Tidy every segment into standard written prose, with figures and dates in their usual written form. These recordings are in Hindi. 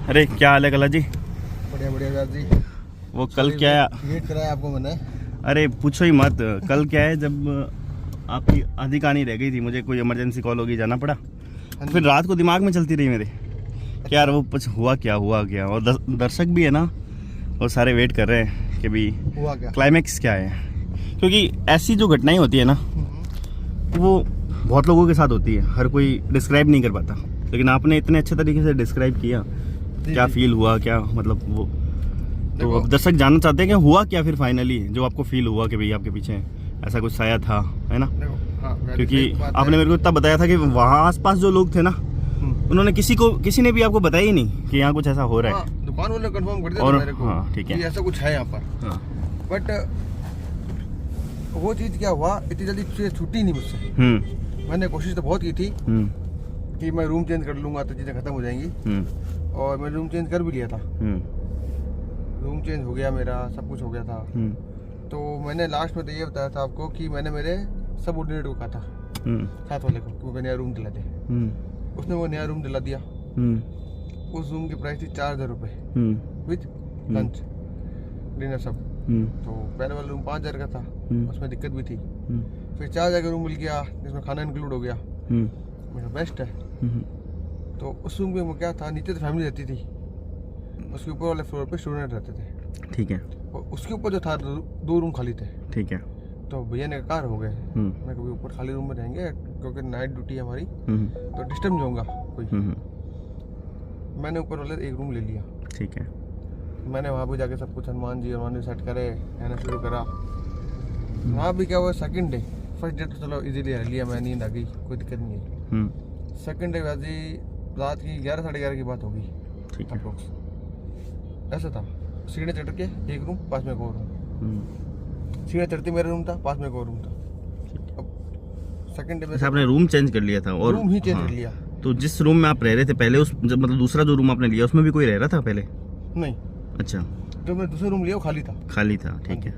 अरे क्या हाल है कला जी? बढ़िया बढ़िया व्यास जी। वो कल क्या वेट कराया आपको मैंने। अरे पूछो ही मत। कल क्या है, जब आपकी आधी कहानी रह गई थी, मुझे कोई इमरजेंसी कॉल होगी, जाना पड़ा। तो फिर रात को दिमाग में चलती रही मेरे कि यार वो कुछ हुआ क्या। और दर्शक भी है ना, और सारे वेट कर रहे हैं कि भी हुआ क्या, क्लाइमैक्स क्या है। क्योंकि ऐसी जो घटनाएं होती है ना, वो बहुत लोगों के साथ होती है, हर कोई डिस्क्राइब नहीं कर पाता। लेकिन आपने इतने अच्छे तरीके से डिस्क्राइब किया, क्या फील हुआ, क्या मतलब वो। तो अब दर्शक जानना चाहते हैं कि हुआ क्या फिर फाइनली, जो आपको फील हुआ कि भाई आपके पीछे ऐसा कुछ साया था, है ना। क्योंकि आपने मेरे को इतना बताया था कि वहाँ आसपास जो लोग थे ना, उन्होंने किसी ने भी आपको बताया ही नहीं कि यहाँ कुछ ऐसा हो रहा है। दुकान वाले कंफर्म कर दिया और मेरे को, हाँ ठीक है, ऐसा कुछ है यहाँ पर। बट वो चीज क्या हुआ, इतनी जल्दी चीज छूटी नहीं मुझसे। मैंने कोशिश तो बहुत की थी कि मैं रूम चेंज कर लूंगा तो चीजें खत्म हो जाएंगी, और मैंने रूम चेंज कर भी लिया था। रूम चेंज हो गया मेरा, सब कुछ हो गया था। तो मैंने लास्ट में तो ये बताया था आपको कि मैंने मेरे सबऑर्डिनेट को कहा था, साथ वाले को, कि वो नया रूम दिला दे। उसने वो नया रूम दिला दिया। उस रूम की प्राइस थी 4000 रुपये विद लंच डिनर सब। तो पहले वाला रूम 5000 का था, उसमें दिक्कत भी थी। फिर 4000 का रूम मिल गया जिसमें खाना इंक्लूड हो गया। मेरा बेस्ट है। तो उस रूम में क्या था, नीचे तो फैमिली रहती थी, उसके ऊपर वाले फ्लोर पे स्टूडेंट रहते थे। ठीक है। और उसके ऊपर जो था 2 रूम खाली थे। ठीक है। तो भैया ने कहा हो गए, मैं कभी ऊपर खाली रूम में रहेंगे क्योंकि नाइट ड्यूटी है हमारी, तो डिस्टर्ब नहीं होगा कोई। मैंने ऊपर वाले एक रूम ले लिया। ठीक है। मैंने वहाँ पे जाके सब कुछ हनुमान जी सेट करे, रहना शुरू करा। वहाँ भी क्या हुआ, सेकंड डे, फर्स्ट डे तो चलो इजीली रह लिया, मैं नींद आ गई, कोई दिक्कत नहीं है। सेकंड डे वैसे रात की 11 साढ़े 11 की बात होगी। ठीक है। ऐसा था, सीढ़ी चढ़ के एक रूम, पास में एक और रूम। सीढ़ी चढ़ती मेरा रूम था, पास में एक और रूम था। अब सेकंड डे में आपने रूम चेंज कर लिया था, और रूम ही चेंज कर लिया। तो जिस रूम में आप रह रहे थे पहले, उस मतलब दूसरा जो रूम आपने लिया उसमें भी कोई रह रहा था पहले? नहीं। अच्छा। जो मैं दूसरा रूम लिया वो खाली था। ठीक है।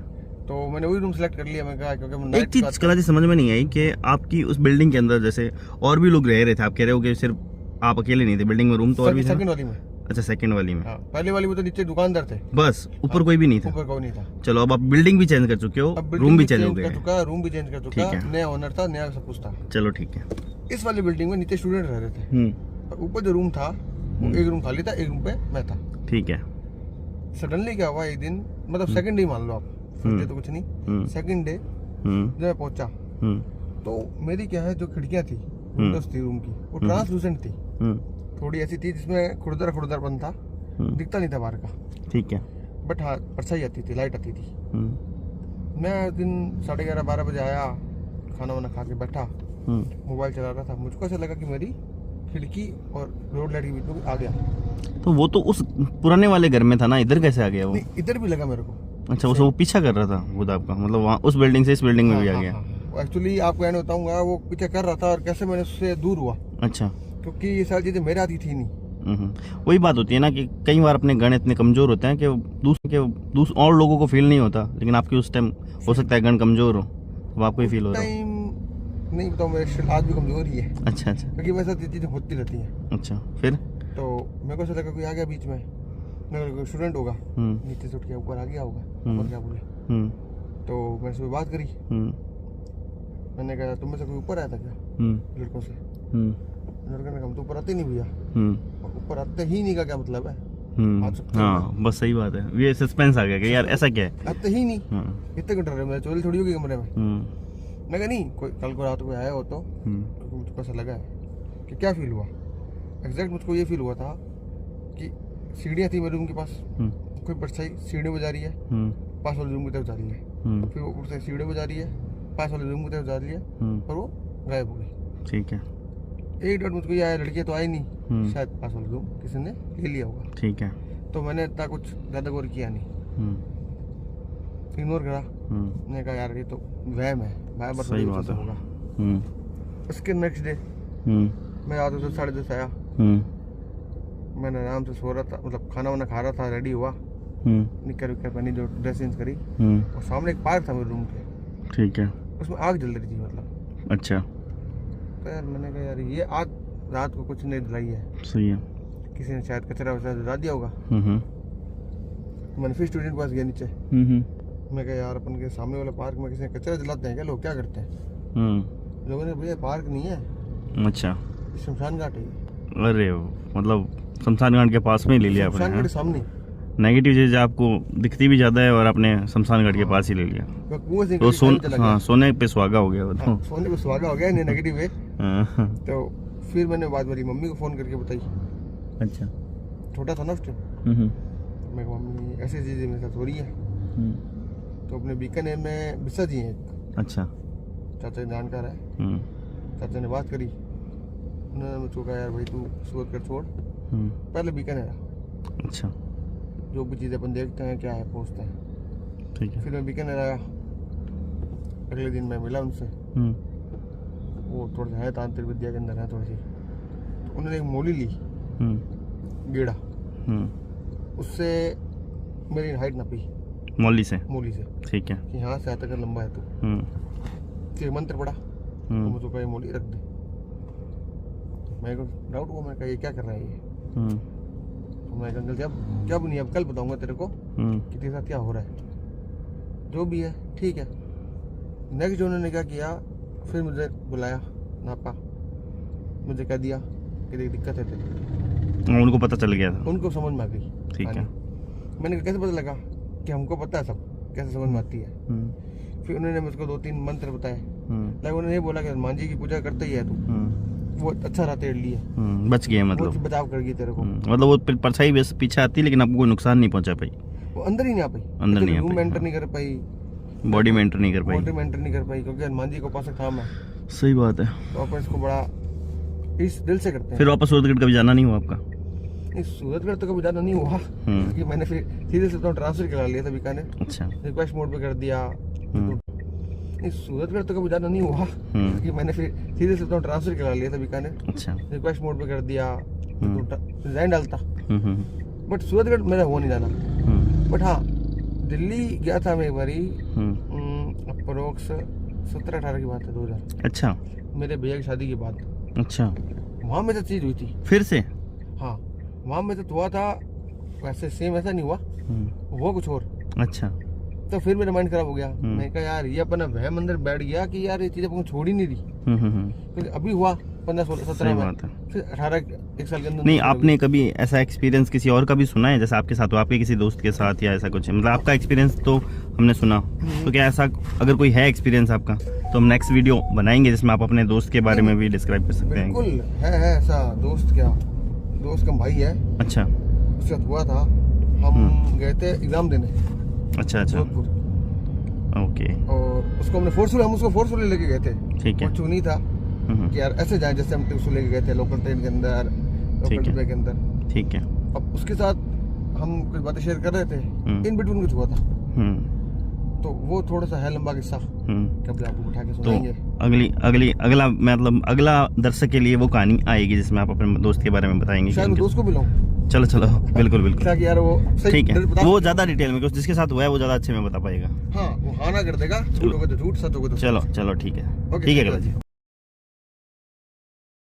तो मैंने वही रूम सेलेक्ट कर लिया। मैं कहा क्योंकि एक चीज कला जी समझ में नहीं आई कि आपकी उस बिल्डिंग के अंदर जैसे और भी लोग रह रहे थे, आप कह रहे हो कि सिर्फ आप अकेले नहीं थे बिल्डिंग में, रूम तो और भी था। सेकंड वाली में। अच्छा, सेकंड वाली में। हाँ, पहले वाली में तो नीचे दुकानदार थे बस, ऊपर कोई भी नहीं था। ऊपर कोई नहीं था। चलो, अब आप बिल्डिंग भी चेंज कर चुके हो, रूम भी चेंज हो गया, रूम भी चेंज कर चुका, नया ओनर था, नया सब कुछ था। चलो ठीक है। इस वाली बिल्डिंग में नीचे स्टूडेंट रह रहे थे, ऊपर जो रूम था वो एक रूम खाली था, एक रूम पे मैं था। ठीक है। सडनली क्या हुआ एक दिन, मतलब सेकंड डे मान लो आप, फर्स्ट डे तो कुछ नहीं, सेकंड डे जब मैं पहुंचा तो मेरी क्या है, जो खिड़कियां थी विंडोज थी रूम की, वो ट्रांसलूसेंट थी, थोड़ी ऐसी थी जिसमें खुरदरापन था, दिखता नहीं था बाहर का। ठीक है। बट हाँ, परछाई आती थी, लाइट आती थी। मैं दिन 11:30-12 बजे आया, खाना वाना खा के बैठा, मोबाइल चला रहा था। मुझको ऐसा लगा कि मेरी खिड़की और रोड लाइट के बीच में आ गया। तो वो तो उस पुराने वाले घर में था ना, इधर कैसे आ गया वो? नहीं, इधर भी लगा मेरे को। अच्छा, वो पीछा कर रहा था खुद आपका, मतलब वहाँ उस बिल्डिंग से इस बिल्डिंग में भी आ गया। एक्चुअली आपको कहना बताऊंगा, वो पीछा कर रहा था और कैसे मैंने उससे दूर हुआ। अच्छा। क्योंकि ये सारी चीजें मेरे आती थी नहीं। वही बात होती है ना कि कई बार अपने गण इतने कमजोर होते हैं कि दूसरे और लोगों को फील नहीं होता, लेकिन आपकी उस टाइम हो सकता है गण कमजोर हो, तो आपको ही फील हो रहा है। नहीं बताऊँ, मेरे आज भी कमजोर ही है। अच्छा अच्छा। क्योंकि वैसे चीजें होती रहती हैं। अच्छा, फिर तो मेरे को ऐसा लगा कोई आ गया बीच में, मेरे को स्टूडेंट होगा, नीचे से उठ के ऊपर आ गया होगा, और क्या बोले। तो मैंने उससे बात करी, मैंने कहा तुम में से कोई ऊपर आया था क्या लड़कों से? लड़के ने कहा तो ऊपर आते नहीं भैया। ऊपर आते ही नहीं का क्या मतलब है? हाँ, बस सही बात है, ये सस्पेंस आ गया कि यार ऐसा क्या है, आते ही नहीं। इतने क्यों डर रहे, मैं चोरी थोड़ी होगी कमरे में। मैं कहा नहीं, कोई कल को रात को आया हो तो, क्योंकि मुझको ऐसा लगा है कि क्या फील हुआ। एग्जैक्ट मुझको ये फील हुआ था कि सीढ़ियाँ थी मेरे रूम के पास, कोई परछाई सीढ़ी बजा रही है, पास वाले रूम की तरफ जा रही है, फिर वो ऊपर से सीढ़ी बजा रही है, पास वाले रूम की तरफ जा रही है, और वो गायब हो गई। ठीक है। एक डॉट मुझको ये आया, लड़कियाँ तो आई नहीं, शायद पास वाले रूम किसी ने ले लिया होगा। ठीक है। तो मैंने इतना कुछ ज़्यादा गौर किया नहीं, इग्नोर करा। मैंने कहा यार ये तो वहम है, सही बात होगा। उसके नेक्स्ट डे मैं रात को 10:30 आया, मैंने आराम से सो रहा था, मतलब खाना वाना खा रहा था, रेडी हुआ, निकर विकर पहनी, जो ड्रेस चेंज करी, और सामने एक पार्क था मेरे रूम के। ठीक है। उसमें आग जल रही थी, मतलब। अच्छा। तो यार मैंने कहा यार ये आग रात को कुछ नहीं जलाई है। सही है। किसी ने शायद कचरा वचरा जला दिया होगा। मैंने फिर स्टूडेंट के पास गया नीचे, मैं कहा यार अपन के सामने वाले पार्क में किसी ने कचरा जलाते हैं क्या, लोग क्या करते हैं? लोगों ने भैया पार्क नहीं है, अच्छा शमशान घाट है ये। अरे मतलब शमशान घाट के पास में ही ले लिया शमशान घाट आपने। के सामने नेगेटिव चीज आपको दिखती भी ज्यादा है और आपने शमशान घाट के पास ही ले लिया। मैं कुएं से तो चला गया। सोने पे सुहागा हो गया वो तो। हाँ, सोने पे सुहागा हो गया, नहीं नेगेटिव है। हाँ, तो फिर मैंने बात मेरी मम्मी को फ़ोन करके बताई, अच्छा छोटा था ना उस टाइम। मैं कहा, मम्मी ऐसी चीज़ें मेरे साथ हो रही है। तो अपने बीकानेर में बिस्सा जी हैं एक, अच्छा चाचा की जानकार है। चाचा ने बात करी, उन्होंने मुझको कहा यार भाई तू सूरत कर छोड़, पहले बीकानेर आ, अच्छा जो भी चीज़ें अपन देखते हैं क्या है पूछते हैं। ठीक है। फिर मैं बीकानेर आया, अगले दिन मैं मिला उनसे। वो थोड़ा सा है तांत्रिक विद्या के अंदर है थोड़ी सी। तो उन्होंने एक मोली ली, गेड़ा, उससे मेरी हाइट नापी मौली से। मोली से, ठीक है। कि यहाँ से आता कर लंबा है तू। फिर मंत्र पड़ा, तो मुझको कहा ये मोली रख दे। मेरे को डाउट हुआ, मैंने कहा ये क्या कर रहा है ये? तो मैं अंकल जब क्या नहीं, अब कल बताऊंगा तेरे को कि तेरे साथ क्या हो रहा है, जो भी है ठीक है। नेक्स्ट उन्होंने क्या किया, फिर मुझे बुलाया, नापा, मुझे कह दिया कि देख दिक्कत है तेरी। उनको पता चल गया था? उनको समझ में आ गई। ठीक है। मैंने कहा कैसे पता लगा? कि हमको पता है सब कैसे समझ में आती है। फिर उन्होंने मुझको 2-3 मंत्र बताए। लाइक उन्होंने ये बोला कि हनुमान जी की पूजा करते ही है तू, वो अच्छा रहा तेरे लिए, बच गए मतलब, वो बचाव कर गई तेरे को। मतलब वो परछाई वैसे पीछे आती लेकिन आपको कोई नुकसान नहीं पहुंचा पाई? वो अंदर ही नहीं आ पाई, अंदर नहीं आ रूम पाई, में एंटर नहीं कर पाई, बॉडी में एंटर नहीं कर पाई। बॉडी में एंटर नहीं कर पाई, क्योंकि हनुमान जी को पास काम है। सही बात है। तो अपन इसको बड़ा इस दिल से करते हैं। फिर वापस सूरतगढ़ कभी जाना नहीं हुआ आपका? नहीं, सूरतगढ़ तो कभी जाना नहीं हुआ, क्योंकि मैंने फिर सीधे से ट्रांसफर करा लिया था बीकानेर, अच्छा रिक्वेस्ट मोड पे कर दिया। नहीं, सूरतगढ़ तो कभी जाना नहीं हुआ, क्योंकि मैंने फिर सीधे से ट्रांसफर करा लिया था बीकानेर, अच्छा रिक्वेस्ट मोड पे कर दिया, तो रिजाइन डालता। बट सूरतगढ़ मेरा हुआ नहीं जाना। बट हाँ, दिल्ली गया था मैं एक बारी, अप्रोक्स 17-18 की बात है, 2000। अच्छा, मेरे भैया की शादी के बाद। अच्छा, वहाँ मेरे साथ चीज हुई थी फिर से? हाँ, वहाँ मेरे साथ हुआ था, वैसे सेम ऐसा नहीं हुआ, हुआ कुछ और। अच्छा, तो फिर मेरा माइंड खराब हो गया। मैं कहा यार ये अपना वहम अंदर बैठ गया कि यार ये चीज़ अपन को छोड़ ही नहीं रही। फिर अभी हुआ 15-16-17 में, फिर 18 साल के अंदर। नहीं, आपने कभी ऐसा एक्सपीरियंस किसी और का भी सुना है जैसा आपके साथ हो, आपके किसी दोस्त के साथ या ऐसा कुछ? मतलब आपका एक्सपीरियंस तो हमने सुना, तो क्या ऐसा अगर कोई है एक्सपीरियंस आपका तो हम नेक्स्ट वीडियो बनाएंगे जिसमें आप अपने दोस्त के बारे में भी डिस्क्राइब कर सकते हैं। बिल्कुल है ऐसा दोस्त, क्या दोस्त का भाई है। अच्छा, उसके साथ हुआ था, हम गए थे एग्जाम देने। अच्छा अच्छा, ओके। और उसको हमने फोर्सफुली लेके गए थे। ठीक है। कुछ नहीं था कि यार ऐसे जाए, जैसे हम उसको लेके गए थे लोकल ट्रेन के अंदर, लोकल डिब्बे के अंदर। ठीक है। अब उसके साथ हम कुछ बातें शेयर कर रहे थे, इन बिटवीन कुछ हुआ था, तो वो थोड़ा सा है लंबा किस्सा, कभी आपको उठा के सुनाएंगे। तो अगला दर्शक के लिए वो कहानी आएगी जिसमें आप अपने दोस्त के बारे में बताएंगे। शायद मैं दोस्त को भी लाऊं। चलो बिल्कुल ताकि यार वो ठीक है, वो ज्यादा डिटेल में, जिसके साथ हुआ है वो ज्यादा अच्छे में बता पाएगा। हाँ, वो हाँ ना कर देगा, झूठ होगा तो झूठ, सच होगा तो चलो ठीक है, ओके, ठीक है गलत जी।